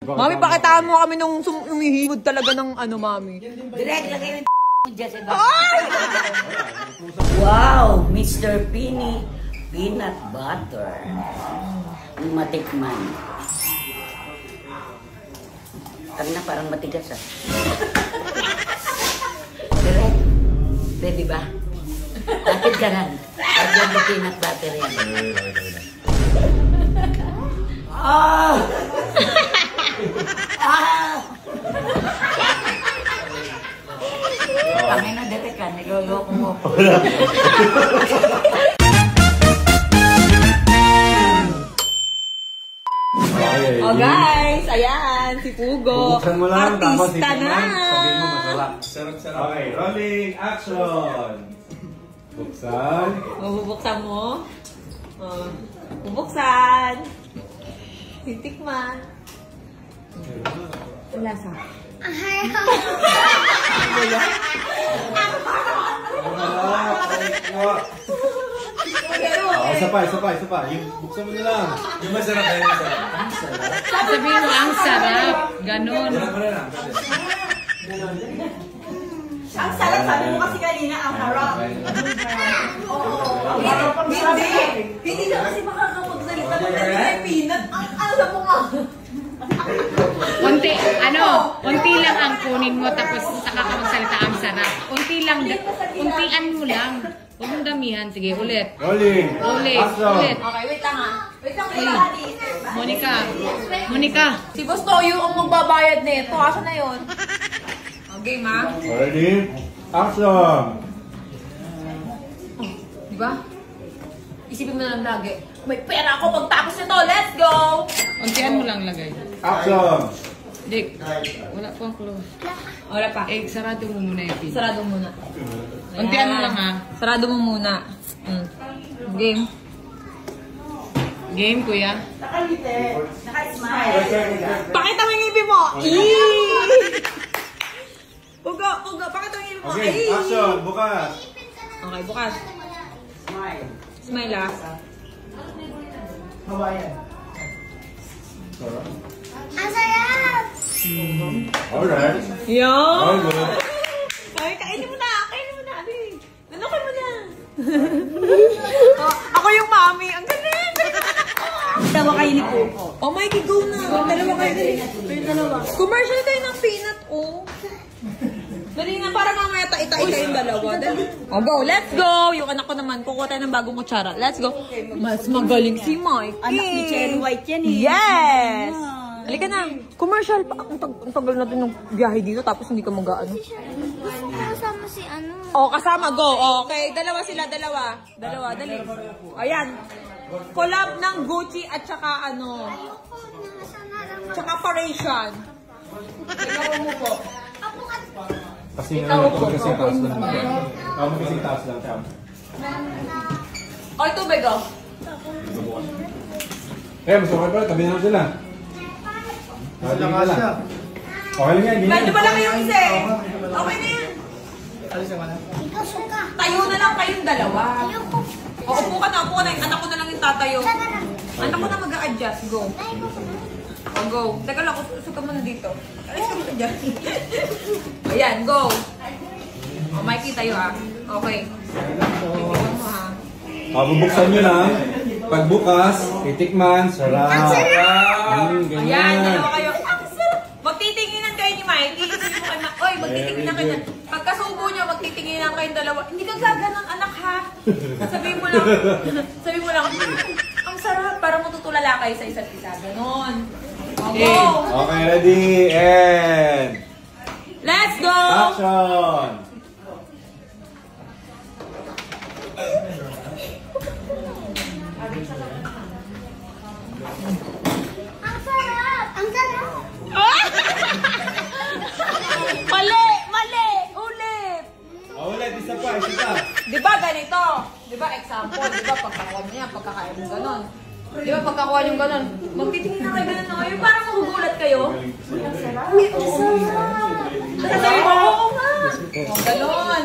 Mami, pakitaan mo kami nung umihigod talaga ng ano, Mami. Direct lagay yung dyan sa wow! Mr. Pini Peanut Butter. Matikman. Parang matigas ah. Direct. Pwede ba? Bakit ganan? Lagyan mo peanut butter yan. Ah! Ah! Kami na dito ka, niloloko mo. Oh guys, ayan, si Pugo. Buksan mo lang, tapos artista na. sabihin mo masarap. Sarap. Okay, rolling action! Buksan. Bubuksan mo. Bubuksan. Titikman. Ang lasa. Isa pa. Yung buksan mo na lang. Yung masarap na yung masarap. Ang sarap. Sabihin mo, ang sarap. Ganon. Ang sarap, sabi mo kasi kanina, ang harap. Hindi na kasi makakapagsalita ng peanut. Ang alam mo nga. Unti lang ang kunin mo tapos saka ka magsalita ang sarap. Untian mo lang. Huwag mong damihan. Sige, ulit. Rolling. Action. Ulit. Okay, wait lang ha. Monica. Si Boss Toyo ang magbabayad nito. Asa na yun? Okay, ma. Ready? Action. Diba? Isipin mo na lang lagi. May pera ako pagtapos nito. Let's go! Untian mo lang lagay. Action. Dick, wala pang clue. Wala pa. Sarado mo muna yung pin. Sarado muna. Untian mo lang ha. Sarado mo muna. Game. Game, kuya. Naka-smile. Pakita mo yung ngipin mo. Uga, pakita mo yung ngipin mo. Okay, action. Bukas. Okay, bukas. Smile ah. Ang sarap! Alright. Yan. good. Ay, kainin mo na. Nanukin mo na. Ako yung mami. Ang galing. Dalawa kayo ni Coco. Oh, Mikey, go na. Dalawa kayo. Commercial kayo ng peanut, oh. Dali na, para mamaya itai kayong dalawa. Dali. Oh, go. Let's go. Yung anak ko naman, kukuha tayo ng bagong kutsara. Let's go. Mas magaling si Mikey. Anak ni Cherry White yan eh. Yes! Halika na. Commercial pa. Ang tagal natin ng biyahe dito tapos hindi ka mag-ano. Gusto ko kasama si ano. Oh, kasama. Go. Okay. Dalawa sila. Dalawa. Dali. Ayan. Collab ng Gucci at saka ano. Ayoko na. Sana lang. Tsaka Parisian. Ikaw mo po. Ako at... Kasi taas lang. Kasi taas lang. Oy, tubig oh. Mas okay pala. Tabi na sila. Okay lang yan. Medyo pa lang yung isa eh. Okay na yan. Ikaw suka. Tayo na lang kayong dalawa. Ayoko. O, upo ka na. Yung anak ko na lang yung tatayo. Anak ko na mag-a-adjust. Go. O, go. Teka lang, suka mo na dito. Alis ka mo na dyan. Ayan, go. O, Mikey, tayo ah. Okay. Titignan mo ha. Bubuksan nyo lang. Pagbukas, titikman, sarap. Ayan, Ganyan. dalawa kayo. Ang sarap. Magtitinginan kayo ni Mikey. Isipin mo kayo na, oy, magtitinginan kayo. Pagkasubo nyo, magtitinginan kayong dalawa. Hindi ka gaganon, anak ha. Sabihin mo lang, ang sarap. Para matutulala kayo sa isa't isa. Ganon. Go. Okay, ready, and... Let's go! Action! Ang sarap! Ang sarap! Mali! Ulit! Ulit, isa pa. Di ba ganito? Di ba example? Di ba pagkakuha mo yan, pagkakain mo ganon. Di ba pagkakuha nyo ganon? Magtitingin na kayo ganon na kayo. Parang magugulat kayo. Ang sarap! Sasabi mo, oo nga! O, ganon.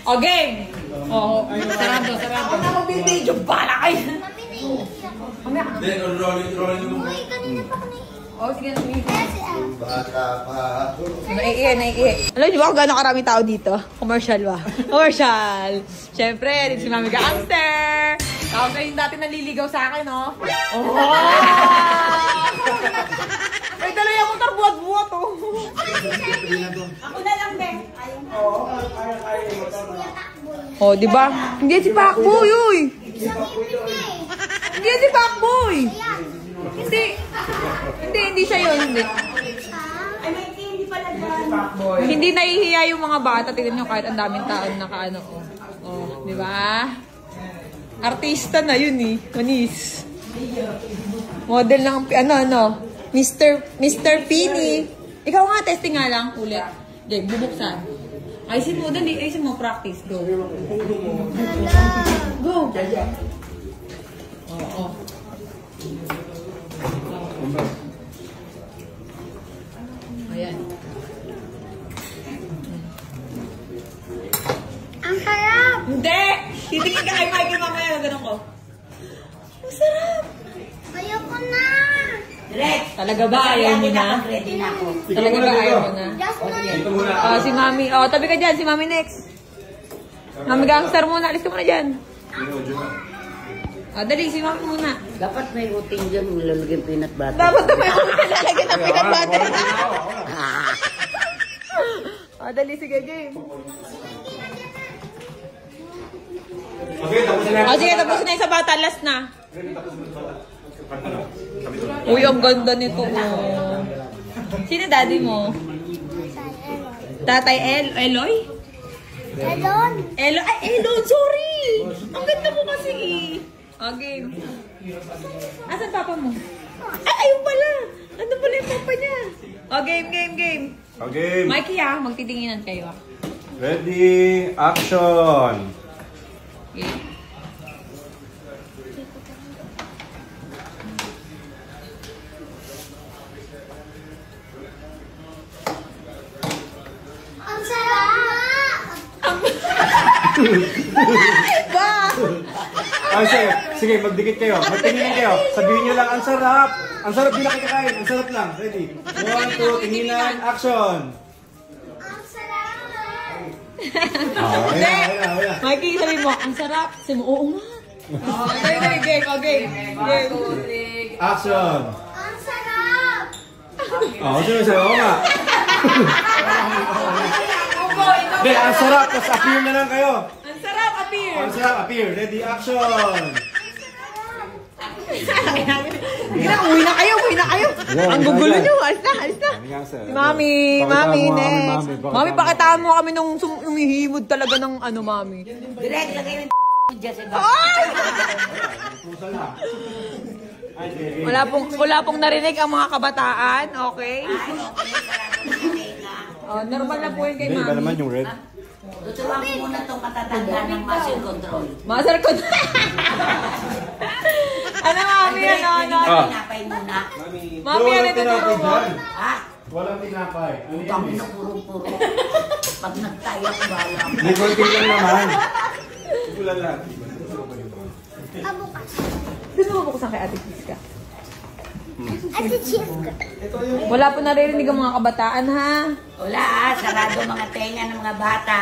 O, game! Oo, sarado. Ako na magbibideo, bala kayo! Mami, naiiyak ako. Hindi, rolling mo. Uy, kanina pa ako Oh, sige na. Kasi Bata pa. Naiiye. Alam niyo ba kung gano'ng karami tao dito? Commercial ba? Commercial! Siyempre, rin si Mami Gangster! Tawag kayo yung dati naliligaw sa akin, no? Oh! May dala yung motor buwat-buwat, oh! ako na lang, be. Ayaw mo. Oh, di ba? Hindi si Pacboy, uy! Isang ipin niya eh. Hindi si Pacboy! Ayan. Hindi siya yun, hindi. Ay, may hindi pala dyan. Hindi nahihiya yung mga bata. Tignan nyo kahit ang daming tao nakaano, oh. Oh, di ba? Artista na yun eh, Manis. Model ng, Mr. Pini. Ikaw nga, testing nga lang, ulit. Okay, bubuksan. Ayusin mo, dali. Ayusin mo, practice. Go. Go. Oo. Ayan. Ang sarap. Hindi! Titingin ka kay Michael mamaya na ganun ko. Ang sarap! Ayoko na. Direct. Talaga ba ayaw mo na? Ready na ako. Talaga ba ayaw mo na? Just na. Dito muna. Si Mami. Tabi ka dyan. Si Mami next. Mami Gangster muna. Alis ka muna dyan. Dali. Si Mami muna. Dapat may uting dyan, nilalagyan peanut butter. Dapat na may lalagyan ng peanut butter. Dali. Sige, game. Okay, tapos na. Sige, tapos na yung sa bata. Last na. Uy, ang ganda nito. Oh. Sino daddy mo? Tatay Eloy? Elon. Elon, sorry! Ang ganda mo kasi. Game. Asan papa mo? Ayun pala! Ano pala yung papa niya? Game. Okay. Mikey magtitinginan kayo. Ready, action! Okay. Ang sarap. Ba? Sige, magdikit kayo. Magtingin kayo. Sabihin nyo lang, ang sarap. Ang sarap, di na kakain. Ang sarap lang. Ready? 1, 2, tinginan, action! Ang sarap. Wala. Mikey, sabi mo, ang sarap. Sabi mo, oo nga. Dali, game. Action! Ang sarap. Sino sa'yo? Oo nga. Hindi, ang sarap. Tapos appear na lang kayo. Ang sarap, appear. Ang sarap, appear. Ready, action! Uwi na kayo. Ang gugulo nyo. Alis na. Si Mami, next. Mami, pakitaan mo kami nung umihimod talaga ng Mami. Direct, lagay yung dyan sa Wala pong narinig ang mga kabataan, okay? Normal na po yun kay Hindi, iba Mami. naman yung red. Tuturuan ko muna itong matatanda ng muscle control. Master ko. Mami, Tinapay muna. Mami, ano ito tinapay mo? dyan. Ha? Walang tinapay. Ano Utang yan? na puro-puro. Pag nagtaya ko bala. Hindi, konting lang naman. Ulan lang. Abukas. Sino mo buksan kay Ate Kiska? Ate Chief. Wala po naririnig ang mga kabataan, ha? Wala sarado mga tenga ng mga bata.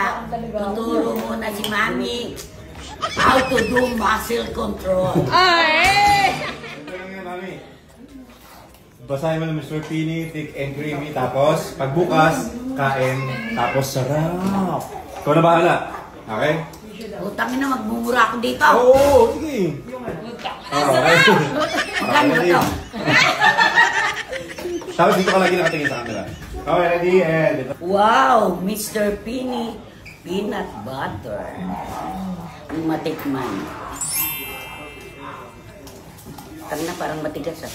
Tuturo muna si Mami how to do muscle control. Ay! Ito lang yan, Mami. Basahin mo ng Mr. Pini, thick and creamy. Tapos, pagbukas, kain. Tapos, sarap. Ikaw na bahala. Okay? Utangin na magmumura ako dito. Oo, sige. Magkano ba ito? Tapos dito ka lagi nakatingin sa camera. Okay, ready? And... Wow, Mr. Pini peanut butter. Yung matikman. Karena parang matigas ah.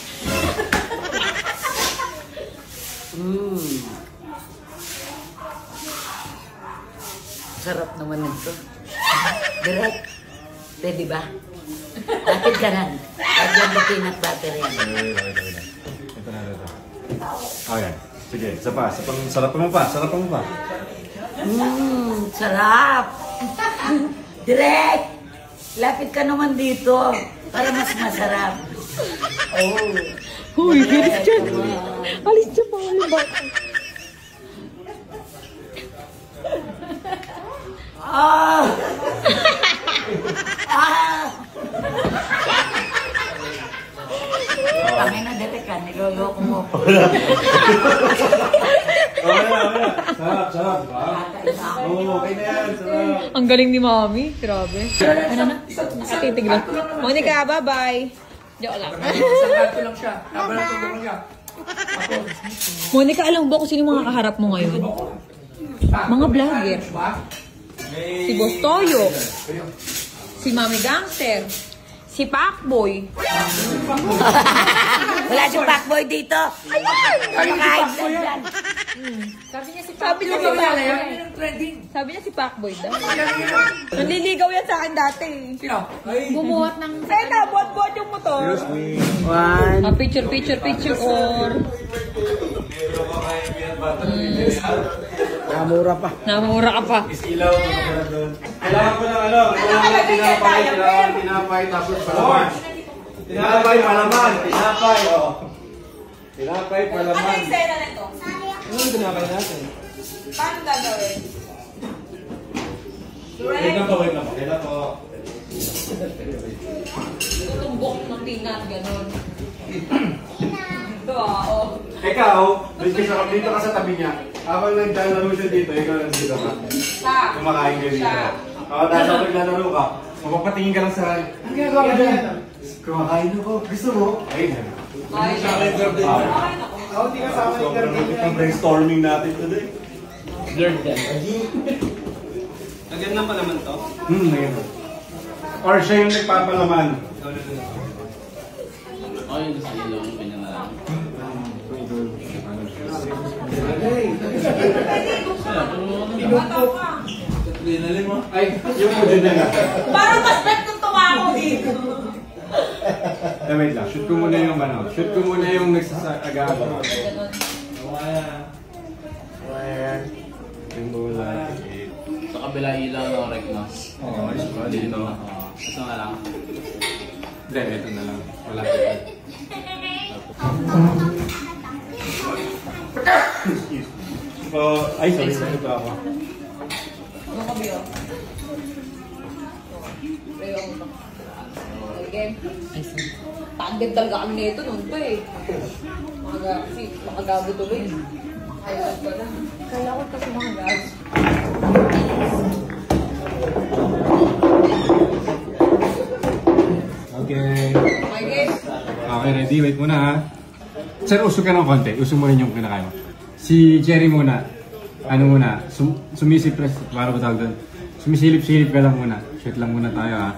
Sarap naman nito. Direct. Pwede ba? Lapit ka rin. Lagyan mo peanut butter yan. Ito na, ito. Okay. Sige, isa pa. Sarapan mo pa. Sarap. Direct. Lapit ka naman dito para mas masarap. Huy, alis dyan. Alis dyan mga yung bata. Kami na dito ka, niloloko mo. Sarap. Oo, okay na yan. Sarap. Ang galing ni Mami. Grabe. Ano na? Titig lang. Monica, bye-bye. Joke lang. Monica, alam mo ba kung sino yung mga kaharap mo ngayon? Mga vlogger. Si Boss Toyo. Si Mami Gangster. Si Pacboy. Wala si Pacboy dito. Kumakain lang dyan. Sabi niya si Pacboy. Sabi niya si Pacboy daw. Nanliligaw yan sa akin dati. Bumuhat ng... Sena, buhat-buhat yung motor. Picture or... Namura pa. Namura ka pa. Isilaw. Kailangan ko ng ano. Kailangan tinapay. Tapos palaman. Tinapay, palaman. Tinapay, oh. Tinapay, Ano palaman. yung sena nito? Ano yung tinapay natin? Paano gagawin? Wait lang po. Tutumbok ng tingan, gano'n. Ito oh. Ikaw, dito ka sa tabi niya. Habang naglalaro siya dito, ikaw lang dito ka. Kumakain ka dito. Tapos ako naglalaro ka, mapapatingin ka lang sa... Ang ginagawa ka dyan? Kumakain ako. Gusto mo? Ayun. Ay, Ako, di ka sa akin. Sobrang brainstorming natin today. Lagyan na pa naman to. Ayun. Or siya yung nagpapalaman. Yung gusto nyo lang, ganyan na lang. Dinali mo? Ay, yung mo din na. parang mas bet kung tumako dito. Wait lang, shoot ko muna yung ano. Shoot ko muna yung nagsasagawa. Gano'n. Yung bola. Sa kabila ilaw ng rek na. Oo, ayos ba? Dito. Ito nga lang. Hindi, ito na lang. Wala ito. Ay, sorry. Ito ako. Ano ka biyo? Reyo ako ba? Again. Tagdag talaga kami nito noon pa eh. Makagago tuloy. Ayun ko na. Kala ko kasi makagago. Okay. Okay guys. Okay, ready? Wait muna ha. Sir, usog ka ng konti. Usog mo rin yung kinakain mo. Si Jerry muna. Ano muna? Sumisip-press. Para ba tawag doon? Sumisilip-silip ka lang muna. Shoot lang muna tayo ha.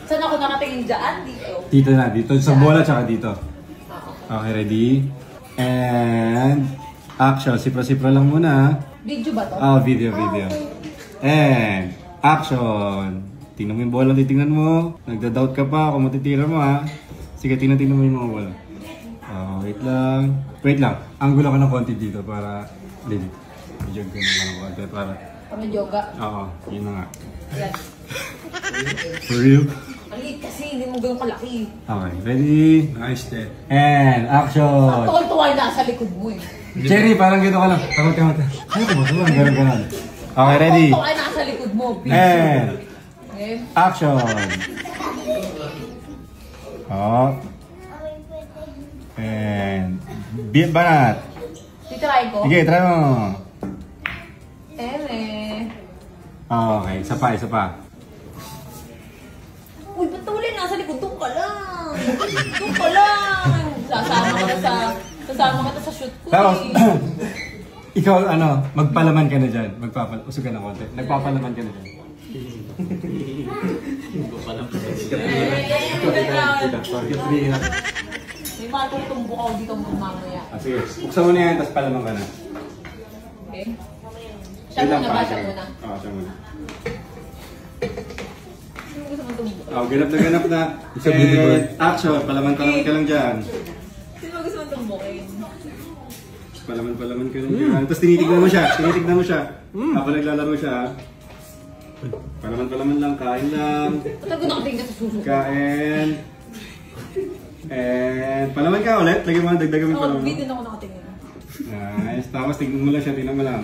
Saan ako nakatingin dyan? Dito. Dito na. Dito sa bola tsaka dito. Okay, ready? And... action. Sipra-sipra lang muna ha. Video ba to? Video. And... action. Tingnan mo yung bola, titingnan mo. Nagda-doubt ka pa kung matitira mo ha. Sige, tingnan mo yung mga bola. Wait lang. Angulo ka ng konti dito para... Hindi. Medyo ganun ng konti para... Kami yoga. Oo, yun na nga. Yan. For real? Maliit kasi, hindi mo ganun kalaki. Okay, ready? Nice day. And action! Tuwal-tuwal na sa likod mo eh. Cherry, parang gito ka lang. Takot. Ano ko ba? Ganun. Okay, ready? Tuwal na sa likod mo. And Okay. action! Oh. And banat. Titry ko. Sige, try mo. Eme. Okay, isa pa. Uy, ba't tuloy nasa likod? Doon ka lang. Sasama kita sa shoot ko Tapos, eh. ikaw magpalaman ka na dyan. Usog ka ng konti. Nagpapalaman ka na dyan. May matutungbo ako dito mamaya. Sige, buksan mo na yan, tapos palaman ka na. Okay? Siya muna ba? Siya muna. Oo, siya muna. Sino gusto mong tumbo? Ganap na. And action, palaman ka lang dyan. Sino gusto mong tumbukin? Palaman ka lang dyan. Tapos tinitignan mo siya. Habang naglalaro siya. Palaman lang, kain lang. Ba't ako nakatingin ka sa suso? Kain. And palaman ka ulit. Lagyan mo, dagdagan mo yung palaman mo. Video na ako nakatingin. Nice. Tapos tignan mo lang siya, tignan mo lang.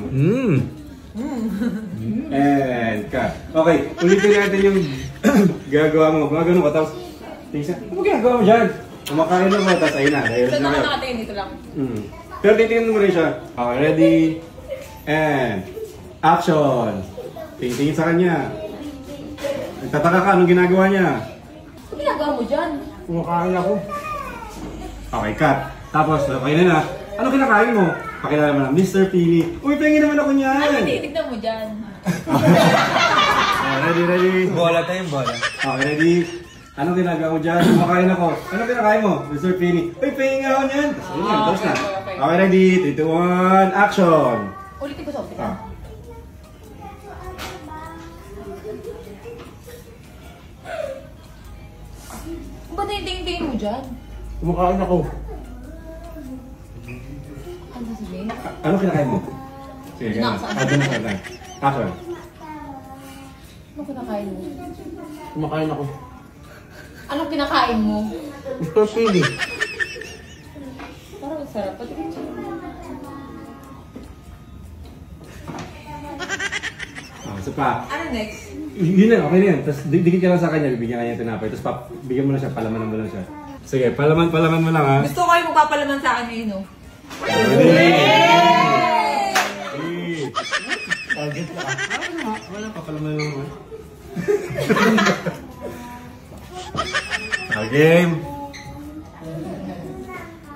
And cut. Okay, ulitin natin yung gagawa mo. Gumagano ka, tapos tingin siya, ano ginagawa mo dyan? Kumakain mo, tapos ayun na. Ito na ako nakatingin, dito lang. Pero titingnan mo rin siya. Okay, ready? And action! Tingin sa kanya. Nagtataka ka, anong ginagawa niya? Ano ginagawa mo dyan? Kumakain ako. Okay, cut. Tapos, okay na. Ano kinakain mo? Pakilala mo na, Mr. Pili. Uy, pengin naman ako niyan! Ano titignan mo dyan? Ready? Bola tayong bola. Okay, ready? Ano ginagawa mo dyan? Kumakain ako. Ano kinakain mo? Mr. Pili. Uy, pengin ako niyan! Tapos yun yan, tapos na. Okay. Okay, ready? 3, 2, 1, action! Ulitin ko sa ulit. Ah. Ba't tingin mo dyan? Kumakain ako. Ano sasabihin? Ano kinakain mo? Sige, ganyan. Nakasaan. Action na tayo. Action. Ano kinakain mo? Kumakain ako. Anong kinakain mo? Mr. Pili. Parang masarap. Patigin siya. Isa pa. Ano next? Yun na, okay na yan. Tapos dikit ka lang sa kanya, bibigyan ka niya ng tinapay. Tapos bigyan mo na siya, palamanan mo lang siya. Sige, palaman mo lang ha. Gusto ko yung magpapalaman sa akin ngayon, no? Target na. Wala pa, palaman lang ha. Game.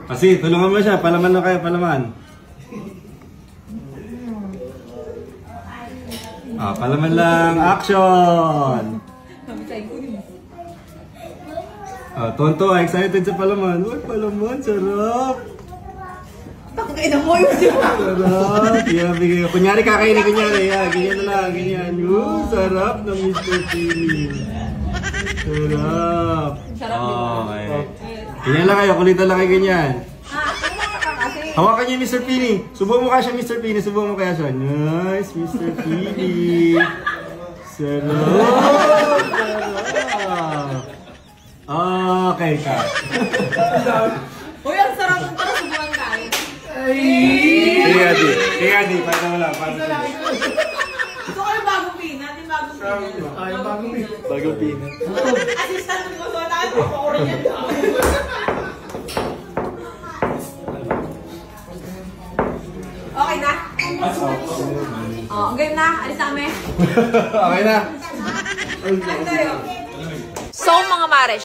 Kasi, tulungan mo siya. Palaman na kayo, palaman. Palaman lang. Action! Tonto, excited sa palaman. Uy, palaman, sarap! Takay na mo yung Sarap! Yeah, bigay. Kunyari, kakainin, kunyari. Yeah, ganyan na lang, ganyan. Sarap ng Mr. Pili. Sarap! Sarap, di ba? Okay. Ganyan lang kayo, kulitan lang kayo ganyan. Ano ka kasi? Hawakan niyo yung Mr. Pili. Subukan mo kaya siya, Mr. Pili. Subukan mo kaya siya. Nice, Mr. Pili. Sarap! Sarap! Okay, ka. Uy, ang sarap ng para subukan tayo. Sige, Adi. Paano mo lang. Paano mo lang. Gusto ko yung bagong peanut. Yung bagong peanut. Yung bagong Pili. Bagong peanut. Assistant mo gusto tayo. Papakurin yan daw. Okay na? Game na? Alis na kami? Okay na. Ano tayo? So mga mare,